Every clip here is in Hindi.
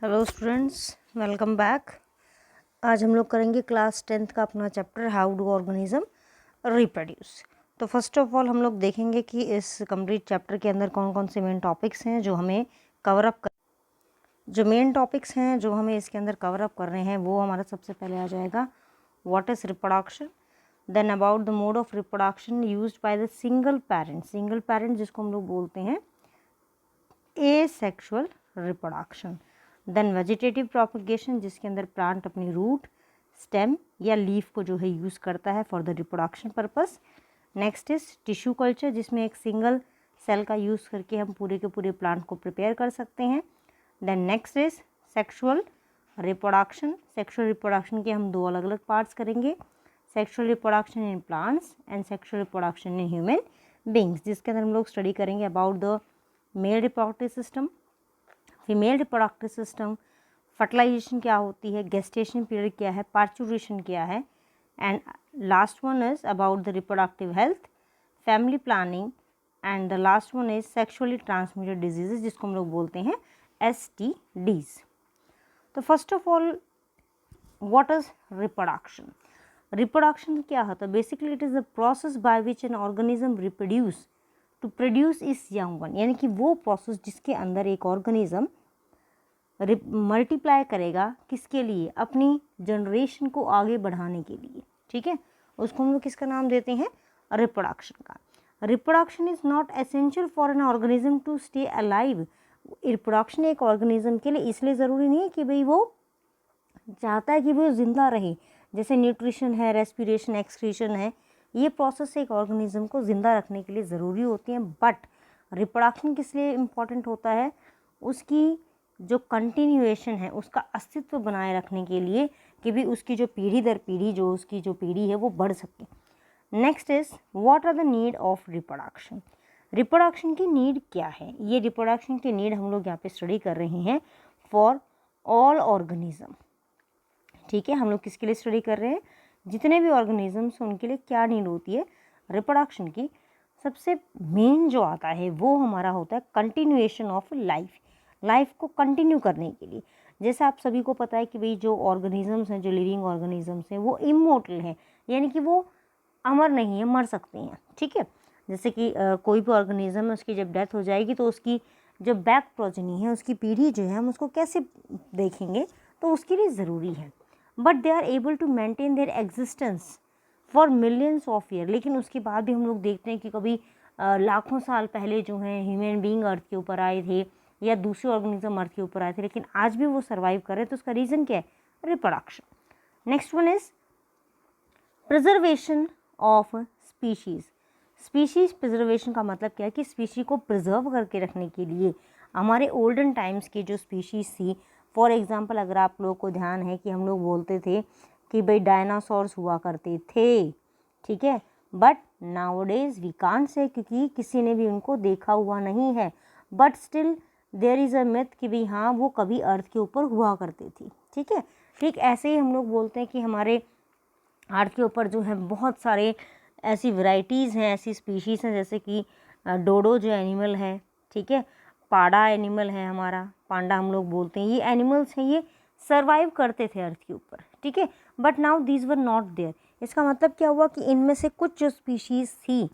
Hello students, welcome back. आज हम लोग करेंगे क्लास 10th का अपना chapter how do organism reproduce. तो फर्स्ट ऑफ ऑल हम लोग देखेंगे कि इस कंप्लीट चैप्टर के अंदर कौन कौन से मेन टॉपिक्स हैं जो हमें कवर अप जो मेन टॉपिक्स हैं जो हमें इसके अंदर कवर अप कर रहे हैं वो हमारा सबसे पहले आ जाएगा what is reproduction, then about the mode of reproduction used by the single parent जिसको हम लोग बोलते हैं asexual reproduction, then vegetative propagation जिसके अंदर प्लांट अपनी रूट, स्टेम या लीफ को जो है यूज़ करता है for the reproduction purpose. Next is tissue culture जिसमें एक सिंगल सेल का यूज़ करके हम पूरे के पूरे प्लांट को प्रिपेयर कर सकते हैं। Then next is sexual reproduction के हम दो अलग अलग पार्ट्स करेंगे, sexual reproduction in plants and sexual reproduction in human beings, जिसके अंदर हम लोग स्टडी करेंगे about the male reproductive system, female reproductive system, fertilisation क्या होती है, गेस्टेशन पीरियड क्या है, पार्चुरेशन क्या है, and last one is about the reproductive health, family planning, and the last one is sexually transmitted diseases जिसको हम लोग बोलते हैं STDs। तो first of all what is reproduction क्या होता है? Basically it is the process by which an organism reproduce to produce इस यंग वन, यानी कि वो प्रोसेस जिसके अंदर एक ऑर्गेनिज्म मल्टीप्लाई करेगा, किसके लिए? अपनी जनरेशन को आगे बढ़ाने के लिए, ठीक है। उसको हम लोग किसका नाम देते हैं? रिप्रोडक्शन का। Reproduction is not essential for an organism to stay alive. Reproduction एक ऑर्गेनिज्म के लिए इसलिए ज़रूरी नहीं है कि भाई वो चाहता है कि वो जिंदा रहे, जैसे न्यूट्रिशन है, रेस्पिरेशन, एक्सक्रीशन है, ये प्रोसेस एक ऑर्गेनिज्म को ज़िंदा रखने के लिए ज़रूरी होती हैं। बट रिप्रोडक्शन किस लिए इम्पॉर्टेंट होता है? उसकी जो कंटिन्यूएशन है, उसका अस्तित्व बनाए रखने के लिए कि भी उसकी जो पीढ़ी दर पीढ़ी जो उसकी जो पीढ़ी है वो बढ़ सके। Next is what are the need of reproduction. Reproduction की नीड क्या है? ये रिप्रोडक्शन की नीड हम लोग यहाँ पे स्टडी कर रहे हैं फॉर ऑल ऑर्गेनिज्म, ठीक है। हम लोग किसके लिए स्टडी कर रहे हैं? जितने भी ऑर्गेनिजम्स हैं उनके लिए क्या नीड होती है रिप्रोडक्शन की। सबसे मेन जो आता है वो हमारा होता है कंटिन्यूएशन ऑफ लाइफ को कंटिन्यू करने के लिए। जैसे आप सभी को पता है कि भाई जो ऑर्गेनिजम्स हैं, जो लिविंग ऑर्गेनिजम्स हैं, वो इमोर्टल हैं, यानी कि वो अमर नहीं है, मर सकते हैं, ठीक है। जैसे कि कोई भी ऑर्गेनिज्म है, उसकी जब डेथ हो जाएगी तो उसकी जो बैक प्रोजेनी है, उसकी पीढ़ी जो है, हम उसको कैसे देखेंगे? तो उसके लिए ज़रूरी है। But they are able to maintain their existence for millions of year. लेकिन उसके बाद भी हम लोग देखते हैं कि कभी लाखों साल पहले जो हैं ह्यूमन बीइंग अर्थ के ऊपर आए थे या दूसरे ऑर्गेनिज्म अर्थ के ऊपर आए थे, लेकिन आज भी वो सर्वाइव कर रहे हैं। तो उसका रीज़न क्या है? Reproduction. Next one is preservation of species preservation का मतलब क्या है कि स्पीशी को प्रिजर्व करके रखने के लिए हमारे ओल्डन टाइम्स की जो स्पीशीज़ थी, फॉर एग्ज़ाम्पल अगर आप लोगों को ध्यान है कि हम लोग बोलते थे कि भाई डायनासोर्स हुआ करते थे, ठीक है। But nowadays we can't say, क्योंकि किसी ने भी उनको देखा हुआ नहीं है। But still there is a myth कि भाई हाँ वो कभी अर्थ के ऊपर हुआ करती थी, ठीक है। ठीक ऐसे ही हम लोग बोलते हैं कि हमारे अर्थ के ऊपर जो है बहुत सारे ऐसी वैरायटीज़ हैं, ऐसी स्पीशीज़ हैं, जैसे कि डोडो जो एनिमल है, ठीक है, पाड़ा एनिमल है हमारा, पांडा हम लोग बोलते हैं, ये एनिमल्स हैं, ये सर्वाइव करते थे अर्थ के ऊपर, ठीक है। But now these were not there. इसका मतलब क्या हुआ कि इनमें से कुछ जो स्पीशीज़ थी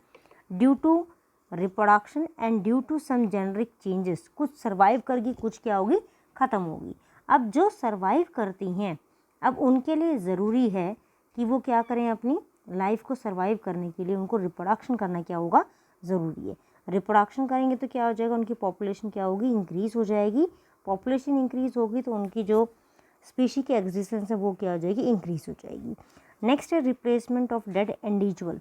due to reproduction and due to some generic changes, कुछ सर्वाइव करगी, कुछ क्या होगी? ख़त्म होगी। अब जो सर्वाइव करती हैं, अब उनके लिए ज़रूरी है कि वो क्या करें? अपनी लाइफ को सर्वाइव करने के लिए उनको रिप्रोडक्शन करना क्या होगा? ज़रूरी है। रिप्रोडक्शन करेंगे तो क्या हो जाएगा? उनकी पॉपुलेशन क्या होगी? इंक्रीज़ हो जाएगी। पॉपुलेशन इंक्रीज़ होगी तो उनकी जो स्पीशी की एग्जिस्टेंस है वो क्या हो जाएगी? इंक्रीज़ हो जाएगी। नेक्स्ट है रिप्लेसमेंट ऑफ डेड इंडिविजुअल।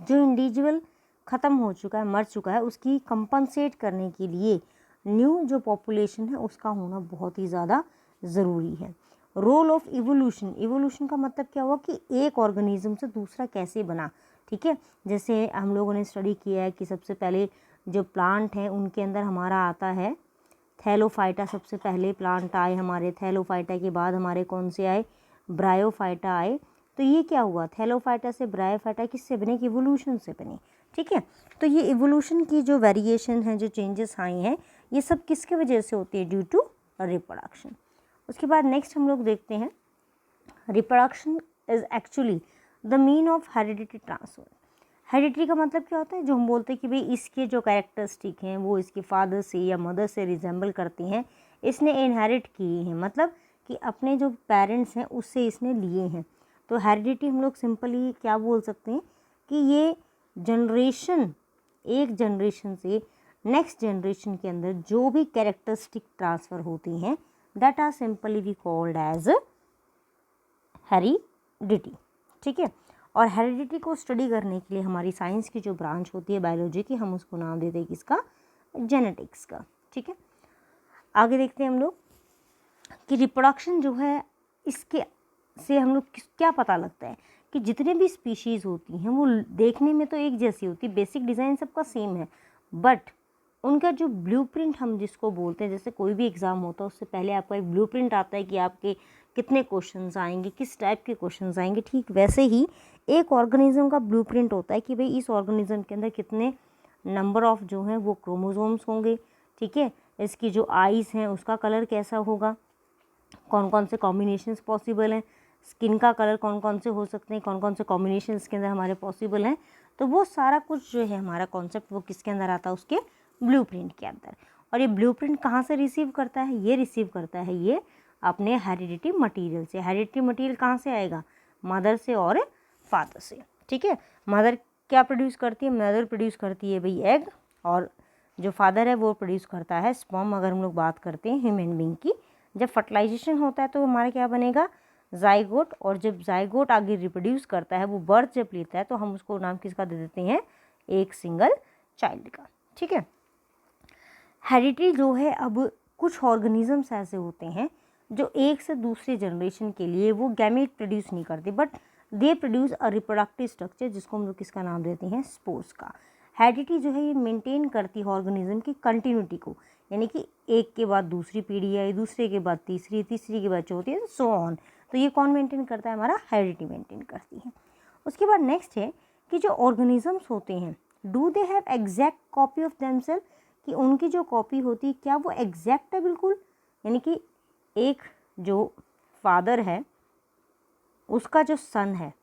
जो इंडिविजुअल ख़त्म हो चुका है, मर चुका है, उसकी कंपनसेट करने के लिए न्यू जो पॉपुलेशन है उसका होना बहुत ही ज़्यादा ज़रूरी है। रोल ऑफ इवोल्यूशन का मतलब क्या हुआ कि एक ऑर्गेनिज्म से दूसरा कैसे बना, ठीक है। जैसे हम लोगों ने स्टडी किया है कि सबसे पहले जो प्लांट हैं उनके अंदर हमारा आता है थैलोफाइटा। सबसे पहले प्लांट आए हमारे, थैलोफाइटा के बाद हमारे कौन से आए? ब्रायोफाइटा आए। तो ये क्या हुआ? थैलोफाइटा से ब्रायोफाइटा किससे बने? कि इवोल्यूशन से बने, ठीक है। तो ये इवोल्यूशन की जो वेरिएशन है, जो चेंजेस आए हैं, ये सब किसके वजह से होती है? Due to reproduction. उसके बाद नेक्स्ट हम लोग देखते हैं reproduction is actually the mean of heredity transfer. Heredity का मतलब क्या होता है, जो हम बोलते हैं कि भाई इसके जो कैरेक्टरिस्टिक हैं वो इसके फादर से या मदर से रिजेंबल करती हैं, इसने इनहेरिट किए हैं, मतलब कि अपने जो पेरेंट्स हैं उससे इसने लिए हैं। तो हेरिडिटी हम लोग सिंपली क्या बोल सकते हैं कि ये जनरेशन, एक जनरेशन से नेक्स्ट जनरेशन के अंदर जो भी कैरेक्टरिस्टिक ट्रांसफ़र होती हैं that are simply we called as heredity. ठीक है, और हेरिडिटी को स्टडी करने के लिए हमारी साइंस की जो ब्रांच होती है बायोलॉजी की, हम उसको नाम देते हैं किसका, जेनेटिक्स का। ठीक है, आगे देखते हैं हम लोग कि रिप्रोडक्शन जो है इसके से हम लोग क्या पता लगता है कि जितने भी स्पीशीज़ होती हैं वो देखने में तो एक जैसी होती है, बेसिक डिज़ाइन सबका सेम है, बट उनका जो ब्लूप्रिंट हम जिसको बोलते हैं, जैसे कोई भी एग्ज़ाम होता है उससे पहले आपका एक ब्लूप्रिंट आता है कि आपके कितने क्वेश्चंस आएंगे, किस टाइप के क्वेश्चंस आएंगे, ठीक वैसे ही एक ऑर्गेनिज्म का ब्लूप्रिंट होता है कि भाई इस ऑर्गेनिज्म के अंदर कितने नंबर ऑफ जो हैं वो क्रोमोसोम्स होंगे। ठीक है, इसकी जो आईज़ हैं उसका कलर कैसा होगा, कौन कौन से कॉम्बिनेशंस पॉसिबल हैं, स्किन का कलर कौन कौन से हो सकते हैं, कौन कौन से कॉम्बिनेशन के अंदर हमारे पॉसिबल हैं। तो वो सारा कुछ जो है हमारा कॉन्सेप्ट वो किसके अंदर आता है, उसके ब्लूप्रिंट के अंदर। और ये ब्लूप्रिंट कहाँ से रिसीव करता है, ये रिसीव करता है ये अपने हेरिडिटी मटेरियल से। हेरिडिटी मटेरियल कहाँ से आएगा, मदर से और फादर से। ठीक है, मदर क्या प्रोड्यूस करती है, मदर प्रोड्यूस करती है भाई एग, और जो फादर है वो प्रोड्यूस करता है स्पर्म। अगर हम लोग बात करते हैं ह्यूमन बीइंग की, जब फर्टिलाइजेशन होता है तो हमारा क्या बनेगा, जाइगोट, और जब जाइगोट आगे रिप्रोड्यूस करता है, वो बर्थ जब लेता है तो हम उसको नाम किसका दे देते हैं, एक सिंगल चाइल्ड का। ठीक है, हेरिडिटी जो है, अब कुछ ऑर्गेनिजम्स ऐसे होते हैं जो एक से दूसरे जनरेशन के लिए वो गैमेट प्रोड्यूस नहीं करते, but they produce a reproductive structure जिसको हम लोग किसका नाम देते हैं, स्पोर्स का। हेरिडिटी जो है ये मेंटेन करती है ऑर्गेनिज्म की कंटिन्यूटी को, यानी कि एक के बाद दूसरी पीढ़ी आई, दूसरे के बाद तीसरी, तीसरी के बाद चौथी, सो ऑन। तो ये कौन मेंटेन करता है, हमारा हेरिडिटी मेंटेन करती है। उसके बाद नेक्स्ट है कि जो ऑर्गेनिजम्स होते हैं do they have exact copy of themselves, कि उनकी जो कॉपी होती है क्या वो एग्जैक्ट है बिल्कुल, यानी कि एक जो फादर है उसका जो सन है,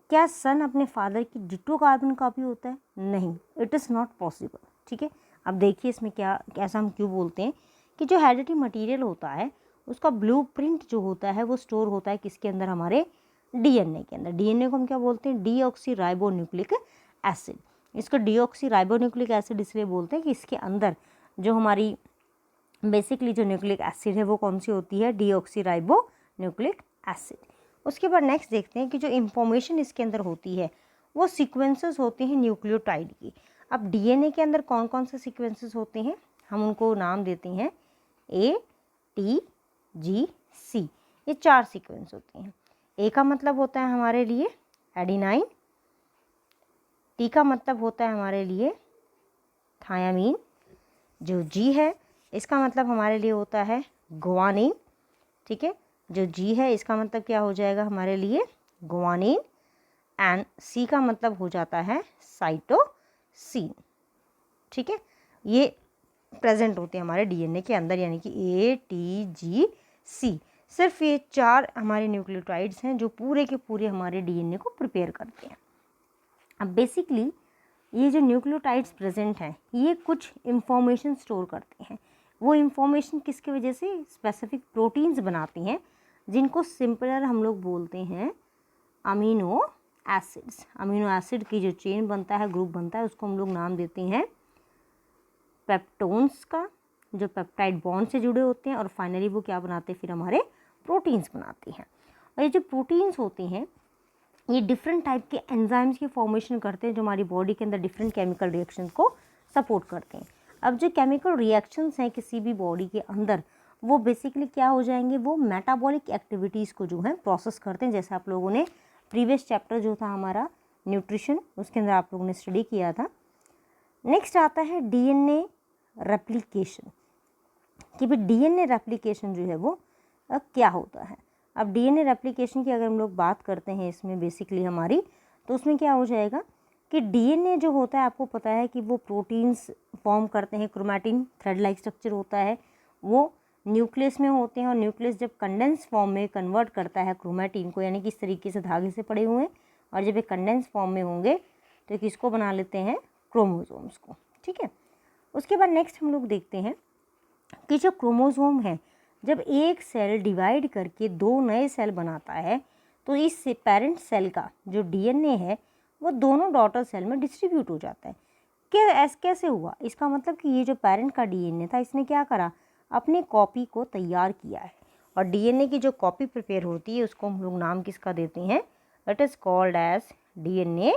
क्या सन अपने फादर की डिटो कार्बन कॉपी होता है, नहीं, इट इज़ नॉट पॉसिबल। ठीक है, अब देखिए इसमें क्या कैसा हम क्यों बोलते हैं कि जो हेरिडिटी मटेरियल होता है उसका ब्लूप्रिंट जो होता है वो स्टोर होता है किसके अंदर, हमारे डीएनए के अंदर। डीएनए को हम क्या बोलते हैं, डीऑक्सी राइबोन्यूक्लिक एसिड। इसको डीऑक्सी राइबोन्यूक्लिक एसिड इसलिए बोलते हैं कि इसके अंदर जो हमारी बेसिकली जो न्यूक्लिक एसिड है वो कौन सी होती है, डीऑक्सी राइबोन्यूक्लिक एसिड। उसके बाद नेक्स्ट देखते हैं कि जो इंफॉर्मेशन इसके अंदर होती है वो सीक्वेंसेस होते हैं न्यूक्लियोटाइड की। अब डीएनए के अंदर कौन कौन से सीक्वेंसेस होते हैं, हम उनको नाम देते हैं ए, टी, जी, सी। ये 4 सीक्वेंस होते हैं। ए का मतलब होता है हमारे लिए एडिनाइन, टी का मतलब होता है हमारे लिए थायामीन, जो जी है इसका मतलब हमारे लिए होता है गुआनिन। ठीक है, जो जी है इसका मतलब क्या हो जाएगा हमारे लिए गुआनिन, एंड सी का मतलब हो जाता है साइटोसिन। ठीक है, ये प्रेजेंट होते हैं हमारे डीएनए के अंदर, यानी कि ए, टी, जी, सी। सिर्फ ये 4 हमारे न्यूक्लियोटाइड्स हैं जो पूरे के पूरे हमारे डीएनए को प्रिपेयर करते हैं। अब बेसिकली ये जो न्यूक्लियोटाइड्स प्रेजेंट हैं ये कुछ इंफॉर्मेशन स्टोर करते हैं। वो इंफॉर्मेशन किसकी वजह से, स्पेसिफिक प्रोटीन्स बनाती हैं जिनको सिंपलर हम लोग बोलते हैं अमीनो एसिड्स। अमीनो एसिड की जो चेन बनता है, ग्रुप बनता है, उसको हम लोग नाम देते हैं पेप्टोन्स का, जो पेप्टाइड बॉन्ड से जुड़े होते हैं, और फाइनली वो क्या बनाते हैं, फिर हमारे प्रोटीन्स बनाते हैं। और ये जो प्रोटीन्स होते हैं ये डिफरेंट टाइप के एंजाइम्स की फॉर्मेशन करते हैं जो हमारी बॉडी के अंदर डिफरेंट केमिकल रिएक्शंस को सपोर्ट करते हैं। अब जो केमिकल रिएक्शंस हैं किसी भी बॉडी के अंदर वो बेसिकली क्या हो जाएंगे, वो मेटाबॉलिक एक्टिविटीज़ को जो है प्रोसेस करते हैं। जैसे आप लोगों ने प्रीवियस चैप्टर जो था हमारा न्यूट्रिशन, उसके अंदर आप लोगों ने स्टडी किया था। नेक्स्ट आता है डीएनए रेप्लिकेशन, कि भाई डीएनए रेप्लिकेशन जो है वो क्या होता है। अब डीएनए रेप्लिकेशन की अगर हम लोग बात करते हैं इसमें बेसिकली हमारी, तो उसमें क्या हो जाएगा कि डीएनए जो होता है आपको पता है कि वो प्रोटीन्स फॉर्म करते हैं, क्रोमैटिन थ्रेड लाइक स्ट्रक्चर होता है, वो न्यूक्लियस में होते हैं, और न्यूक्लियस जब कंडेंस फॉर्म में कन्वर्ट करता है क्रोमैटिन को, यानी कि इस तरीके से धागे से पड़े हुए हैं, और जब ये कंडेंस फॉर्म में होंगे तो किसको बना लेते हैं, क्रोमोसोम्स को। ठीक है, उसके बाद नेक्स्ट हम लोग देखते हैं कि जो क्रोमोसोम है जब एक सेल डिवाइड करके 2 नए सेल बनाता है तो इस पेरेंट सेल का जो डीएनए है वो दोनों डॉटर सेल में डिस्ट्रीब्यूट हो जाता है। कैसे हुआ, इसका मतलब कि ये जो पेरेंट का डीएनए था इसने क्या करा, अपनी कॉपी को तैयार किया है, और डीएनए की जो कॉपी प्रिपेयर होती है उसको हम लोग नाम किसका देते हैं, it is called as DNA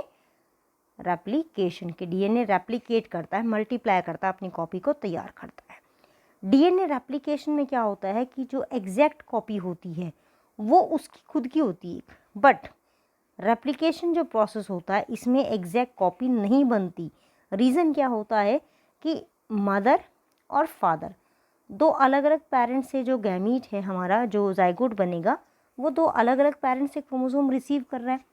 replication. के डीएनए रेप्लिकेट करता है, मल्टीप्लाई करता है, अपनी कॉपी को तैयार करता है। डीएनए रेप्लिकेशन में क्या होता है कि जो एग्जैक्ट कॉपी होती है वो उसकी खुद की होती है, बट रेप्लिकेशन जो प्रोसेस होता है इसमें एग्जैक्ट कॉपी नहीं बनती। रीज़न क्या होता है कि मदर और फादर, 2 अलग अलग पेरेंट्स से जो गैमीट है हमारा, जो जाइगोट बनेगा, वो 2 अलग अलग पेरेंट्स से क्रोमोसोम रिसीव कर रहा है।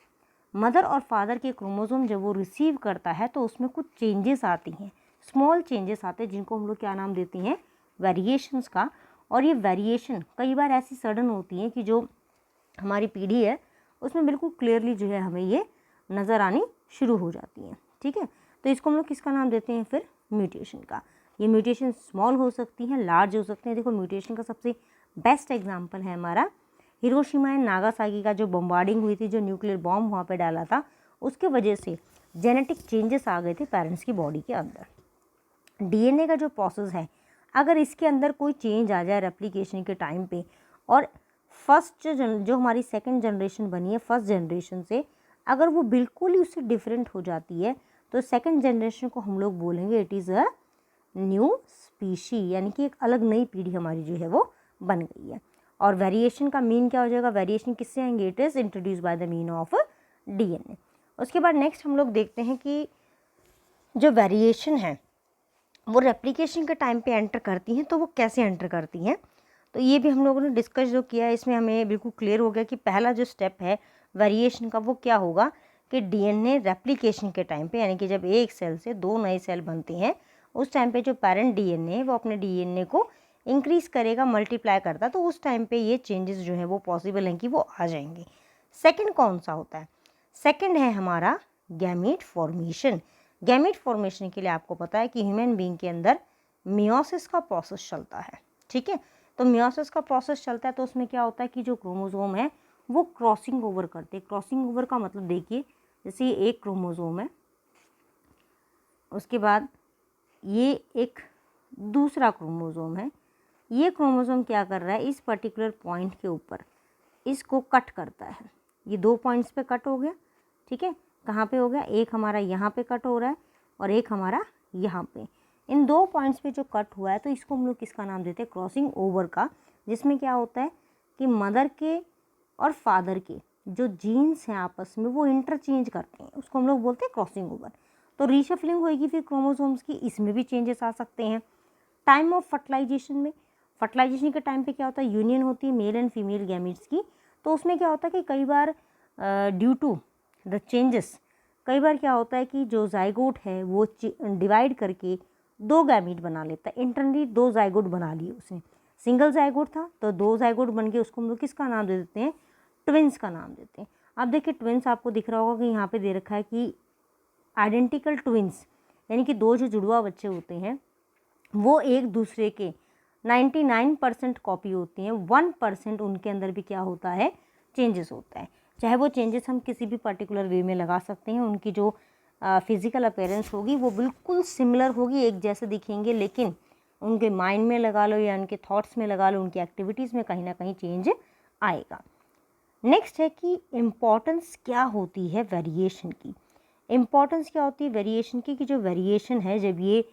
मदर और फादर के क्रोमोसोम जब वो रिसीव करता है तो उसमें कुछ चेंजेस आती हैं, स्मॉल चेंजेस आते हैं, जिनको हम लोग क्या नाम देते हैं, वेरिएशंस का। और ये वेरिएशन कई बार ऐसी सडन होती हैं कि जो हमारी पीढ़ी है उसमें बिल्कुल क्लियरली जो है हमें ये नज़र आनी शुरू हो जाती हैं। ठीक है, तो इसको हम लोग किसका नाम देते हैं फिर, म्यूटेशन का। ये म्यूटेशन स्मॉल हो सकती हैं, लार्ज हो सकते हैं। देखो म्यूटेशन का सबसे बेस्ट एग्जाम्पल है हमारा हिरोशिमा एंड नागासाकी का जो बम्बार्डिंग हुई थी, जो न्यूक्लियर बॉम्ब वहाँ पे डाला था, उसके वजह से जेनेटिक चेंजेस आ गए थे पेरेंट्स की बॉडी के अंदर। डीएनए का जो प्रोसेस है, अगर इसके अंदर कोई चेंज आ जाए रेप्लिकेशन के टाइम पे, और फर्स्ट जो हमारी सेकंड जनरेशन बनी है फर्स्ट जनरेशन से, अगर वो बिल्कुल ही उससे डिफरेंट हो जाती है तो सेकंड जनरेशन को हम लोग बोलेंगे it is a new species, यानी कि एक अलग नई पीढ़ी हमारी जो है वो बन गई है। और वेरिएशन का मीन क्या हो जाएगा, वेरिएशन किससे आएंगे, it is introduce by the mean of DNA. उसके बाद नेक्स्ट हम लोग देखते हैं कि जो वेरिएशन है वो रेप्लिकेशन के टाइम पे एंटर करती हैं, तो वो कैसे एंटर करती हैं, तो ये भी हम लोगों ने डिस्कस जो किया है, इसमें हमें बिल्कुल क्लियर हो गया कि पहला जो स्टेप है वेरिएशन का वो क्या होगा कि डीएनए रेप्लिकेशन के टाइम पे, यानी कि जब एक सेल से 2 नए सेल बनते हैं उस टाइम पे जो पेरेंट डीएनए है वो अपने डीएनए को इंक्रीज़ करेगा, मल्टीप्लाई करता, तो उस टाइम पे ये चेंजेस जो है वो पॉसिबल हैं कि वो आ जाएंगे। सेकंड कौन सा होता है, सेकंड है हमारा गैमीट फॉर्मेशन। गैमीट फॉर्मेशन के लिए आपको पता है कि ह्यूमन बीइंग के अंदर मियोसिस का प्रोसेस चलता है। ठीक है, तो मियोसिस का प्रोसेस चलता है तो उसमें क्या होता है कि जो क्रोमोसोम है वो क्रॉसिंग ओवर करते हैं। क्रॉसिंग ओवर का मतलब देखिए, जैसे ये एक क्रोमोसोम है, उसके बाद ये एक दूसरा क्रोमोसोम है, ये क्रोमोसोम क्या कर रहा है, इस पर्टिकुलर पॉइंट के ऊपर इसको कट करता है। ये 2 पॉइंट्स पे कट हो गया। ठीक है, कहाँ पे हो गया, एक हमारा यहाँ पे कट हो रहा है और एक हमारा यहाँ पे। इन 2 पॉइंट्स पे जो कट हुआ है तो इसको हम लोग किसका नाम देते हैं, क्रॉसिंग ओवर का, जिसमें क्या होता है कि मदर के और फादर के जो जीन्स हैं आपस में वो इंटरचेंज करते हैं, उसको हम लोग बोलते हैं क्रॉसिंग ओवर। तो रीशफलिंग होएगी फिर क्रोमोसोम्स की, इसमें भी चेंजेस आ सकते हैं। टाइम ऑफ फर्टिलाइजेशन में, फर्टिलाइजेशन के टाइम पे क्या होता है, यूनियन होती है मेल एंड फीमेल गैमीट्स की, तो उसमें क्या होता है कि कई बार ड्यू टू द चेंजेस, कई बार क्या होता है कि जो जाइगोट है वो डिवाइड करके 2 गैमीट बना लेता है। इंटरनली 2 जाइगोट बना लिए उसने, सिंगल जाइगोट था तो 2 जाइगोट बन के उसको हम लोग किसका नाम दे देते हैं, ट्विंस का नाम देते हैं। अब देखिए ट्विंस आपको दिख रहा होगा कि यहाँ पे दे रखा है कि आइडेंटिकल ट्विंस, यानी कि 2 जो जुड़वा बच्चे होते हैं वो एक दूसरे के 99% कॉपी होती हैं, 1% उनके अंदर भी क्या होता है, चेंजेस होता है। चाहे वो चेंजेस हम किसी भी पर्टिकुलर वे में लगा सकते हैं, उनकी जो फिज़िकल अपीयरेंस होगी वो बिल्कुल सिमिलर होगी, एक जैसे दिखेंगे, लेकिन उनके माइंड में लगा लो या उनके थॉट्स में लगा लो, उनकी एक्टिविटीज़ में कहीं ना कहीं चेंज आएगा। नेक्स्ट है कि इम्पॉर्टेंस क्या होती है वेरिएशन की। इम्पॉर्टेंस क्या होती है वेरिएशन की, कि जो वेरिएशन है जब ये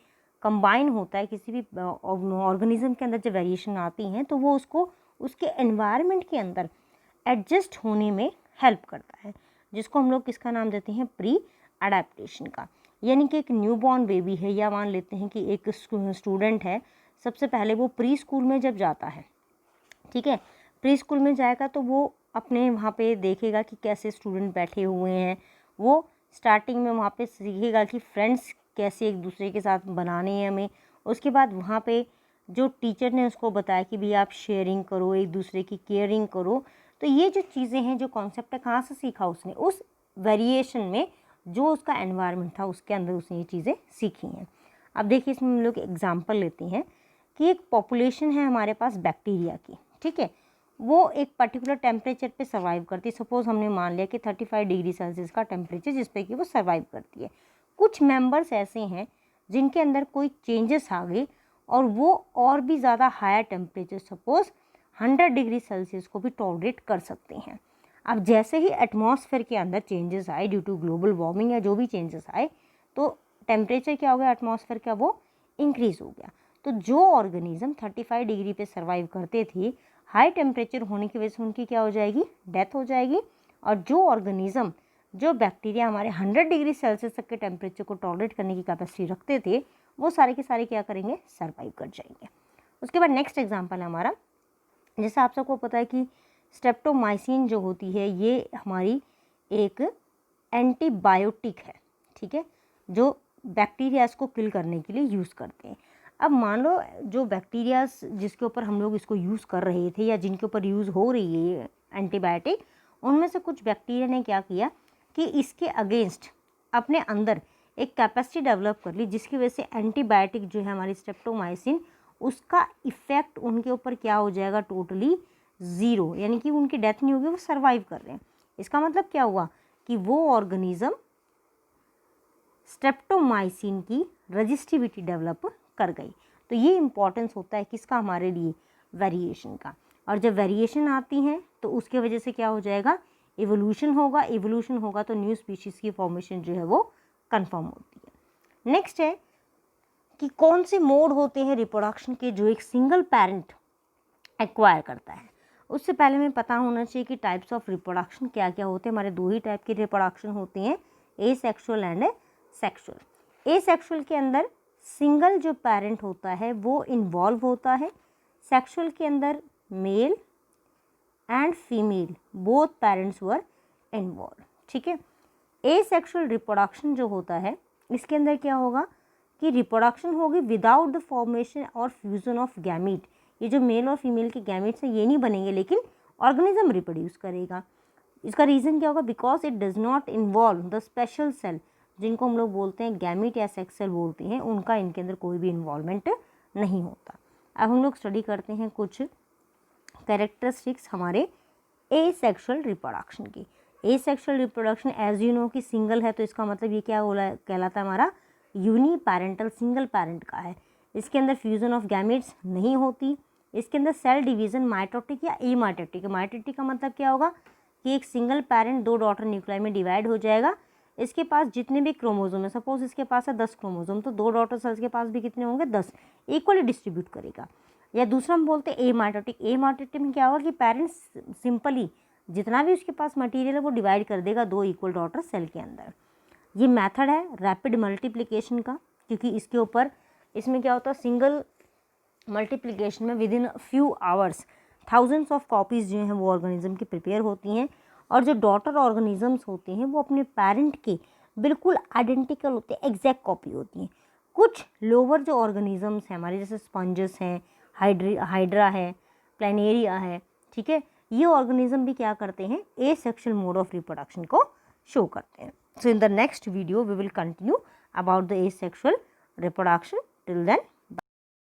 कंबाइन होता है किसी भी ऑर्गेनिज्म के अंदर, जब वेरिएशन आती हैं तो वो उसको उसके एनवायरनमेंट के अंदर एडजस्ट होने में हेल्प करता है, जिसको हम लोग किसका नाम देते हैं, प्री अडेप्टेशन का। यानी कि एक न्यूबॉर्न बेबी है, या मान लेते हैं कि एक स्टूडेंट है, सबसे पहले वो प्री स्कूल में जब जाता है, ठीक है, प्री स्कूल में जाएगा तो वो अपने वहाँ पे देखेगा कि कैसे स्टूडेंट बैठे हुए हैं, वो स्टार्टिंग में वहाँ पे सीखेगा कि फ्रेंड्स कैसे एक दूसरे के साथ बनाने हैं हमें। उसके बाद वहाँ पे जो टीचर ने उसको बताया कि भई आप शेयरिंग करो, एक दूसरे की केयरिंग करो। तो ये जो चीज़ें हैं, जो कॉन्सेप्ट है, कहाँ से सीखा उसने? उस वेरिएशन में जो उसका एनवायरनमेंट था उसके अंदर उसने ये चीज़ें सीखी हैं। अब देखिए इसमें हम लोग एग्जांपल लेते हैं कि एक पॉपुलेशन है हमारे पास बैक्टीरिया की, ठीक है, वो एक पर्टिकुलर टेम्परेचर पे सर्वाइव करती है। सपोज हमने मान लिया कि 35 डिग्री सेल्सियस का टेम्परेचर जिस पे कि वो सर्वाइव करती है। कुछ मेंबर्स ऐसे हैं जिनके अंदर कोई चेंजेस आ गए और वो और भी ज़्यादा higher temperature, suppose 100 degree Celsius को भी टॉलरेट कर सकते हैं। अब जैसे ही एटमॉस्फेयर के अंदर चेंजेस आए ड्यू टू ग्लोबल वार्मिंग या जो भी चेंजेस आए, तो टेम्परेचर क्या हो गया एटमॉस्फेयर का, वो इंक्रीज़ हो गया। तो जो ऑर्गेनिज्म 35 डिग्री पे सर्वाइव करते थे, हाई टेम्परेचर होने की वजह से उनकी क्या हो जाएगी, डेथ हो जाएगी। और जो ऑर्गेनिज्म, जो बैक्टीरिया हमारे 100 डिग्री सेल्सियस तक के टेम्परेचर को टॉलरेट करने की कैपेसिटी रखते थे, वो सारे के सारे क्या करेंगे, सर्वाइव कर जाएंगे। उसके बाद नेक्स्ट एग्जांपल है हमारा, जैसे आप सबको पता है कि स्ट्रेप्टोमाइसिन जो होती है ये हमारी एक एंटीबायोटिक है, ठीक है, जो बैक्टीरियाज को किल करने के लिए यूज़ करते हैं। अब मान लो जो बैक्टीरियाज जिसके ऊपर हम लोग इसको यूज़ कर रहे थे या जिनके ऊपर यूज़ हो रही है एंटीबायोटिक, उनमें से कुछ बैक्टीरिया ने क्या किया कि इसके अगेंस्ट अपने अंदर एक कैपेसिटी डेवलप कर ली, जिसकी वजह से एंटीबायोटिक जो है हमारी स्ट्रेप्टोमाइसिन, उसका इफ़ेक्ट उनके ऊपर क्या हो जाएगा, टोटली ज़ीरो, यानी कि उनकी डेथ नहीं होगी, वो सर्वाइव कर रहे हैं। इसका मतलब क्या हुआ कि वो ऑर्गेनिज्म स्ट्रेप्टोमाइसिन की रेजिस्टिविटी डेवलप कर गई। तो ये इंपॉर्टेंस होता है किसका, हमारे लिए, वेरिएशन का। और जब वेरिएशन आती हैं तो उसके वजह से क्या हो जाएगा, इवोल्यूशन होगा। इवोल्यूशन होगा तो न्यू स्पीशीज़ की फॉर्मेशन जो है वो कंफर्म होती है। नेक्स्ट है कि कौन से मोड होते हैं रिप्रोडक्शन के जो एक सिंगल पेरेंट एक्वायर करता है। उससे पहले हमें पता होना चाहिए कि टाइप्स ऑफ रिप्रोडक्शन क्या क्या होते हैं। हमारे दो ही टाइप के रिप्रोडक्शन होते हैं, एसेक्सुअल एंड सेक्सुअल। एसेक्सुअल के अंदर सिंगल जो पेरेंट होता है वो इन्वॉल्व होता है। सेक्सुअल के अंदर male and female both parents were involve, ठीक है। एसेक्सुअल रिप्रोडक्शन जो होता है इसके अंदर क्या होगा कि रिप्रोडक्शन होगी विदाउट द फॉर्मेशन और फ्यूजन ऑफ गैमीट। ये जो मेल और फीमेल के गैमीट्स हैं ये नहीं बनेंगे, लेकिन ऑर्गेनिज्म रिप्रोड्यूस करेगा। इसका रीज़न क्या होगा, because it does not involve the special cell, जिनको हम लोग बोलते हैं गैमीट या सेक्स सेल बोलते हैं, उनका इनके अंदर कोई भी इन्वॉल्वमेंट नहीं होता। अब हम लोग स्टडी करते हैं कुछ कैरेक्टरिस्टिक्स हमारे एसेक्सुअल रिप्रोडक्शन की। Asexual reproduction as you know कि सिंगल है, तो इसका मतलब ये क्या कहलाता है, हमारा यूनी पैरेंटल, सिंगल पेरेंट का है। इसके अंदर फ्यूजन ऑफ गैमेट्स नहीं होती। इसके अंदर सेल डिवीज़न माइटोटिक या एमाइटोटिक। माइटोटिक का मतलब क्या होगा कि एक सिंगल पेरेंट दो डॉटर न्यूक्लियाई में डिवाइड हो जाएगा। इसके पास जितने भी क्रोमोजोम है, सपोज इसके पास है 10 क्रोमोजोम, तो दो डॉटर सेल्स के पास भी कितने होंगे, 10, इक्वली डिस्ट्रीब्यूट करेगा। या दूसरा हम बोलते हैं एमाइटोटिक। एमाइटोटिक में क्या होगा कि पेरेंट्स सिंपली जितना भी उसके पास मटेरियल है वो डिवाइड कर देगा दो इक्वल डॉटर सेल के अंदर। ये मेथड है रैपिड मल्टीप्लिकेशन का, क्योंकि इसके ऊपर इसमें क्या होता है, सिंगल मल्टीप्लिकेशन में with in few hours thousands of copies जो हैं वो ऑर्गेनिज्म की प्रिपेयर होती हैं। और जो डॉटर ऑर्गेनिजम्स होते हैं वो अपने पेरेंट के बिल्कुल आइडेंटिकल होते हैं, एग्जैक्ट कॉपी होती हैं। कुछ लोअर जो ऑर्गेनिजम्स हैं हमारे, जैसे स्पंजेस हैं, हाइड्रा है, प्लानेरिया है, ठीक है, ये ऑर्गेनिज्म भी क्या करते हैं, एसेक्सुअल मोड ऑफ रिप्रोडक्शन को शो करते हैं। सो in the next video we will continue about the asexual reproduction. Till then,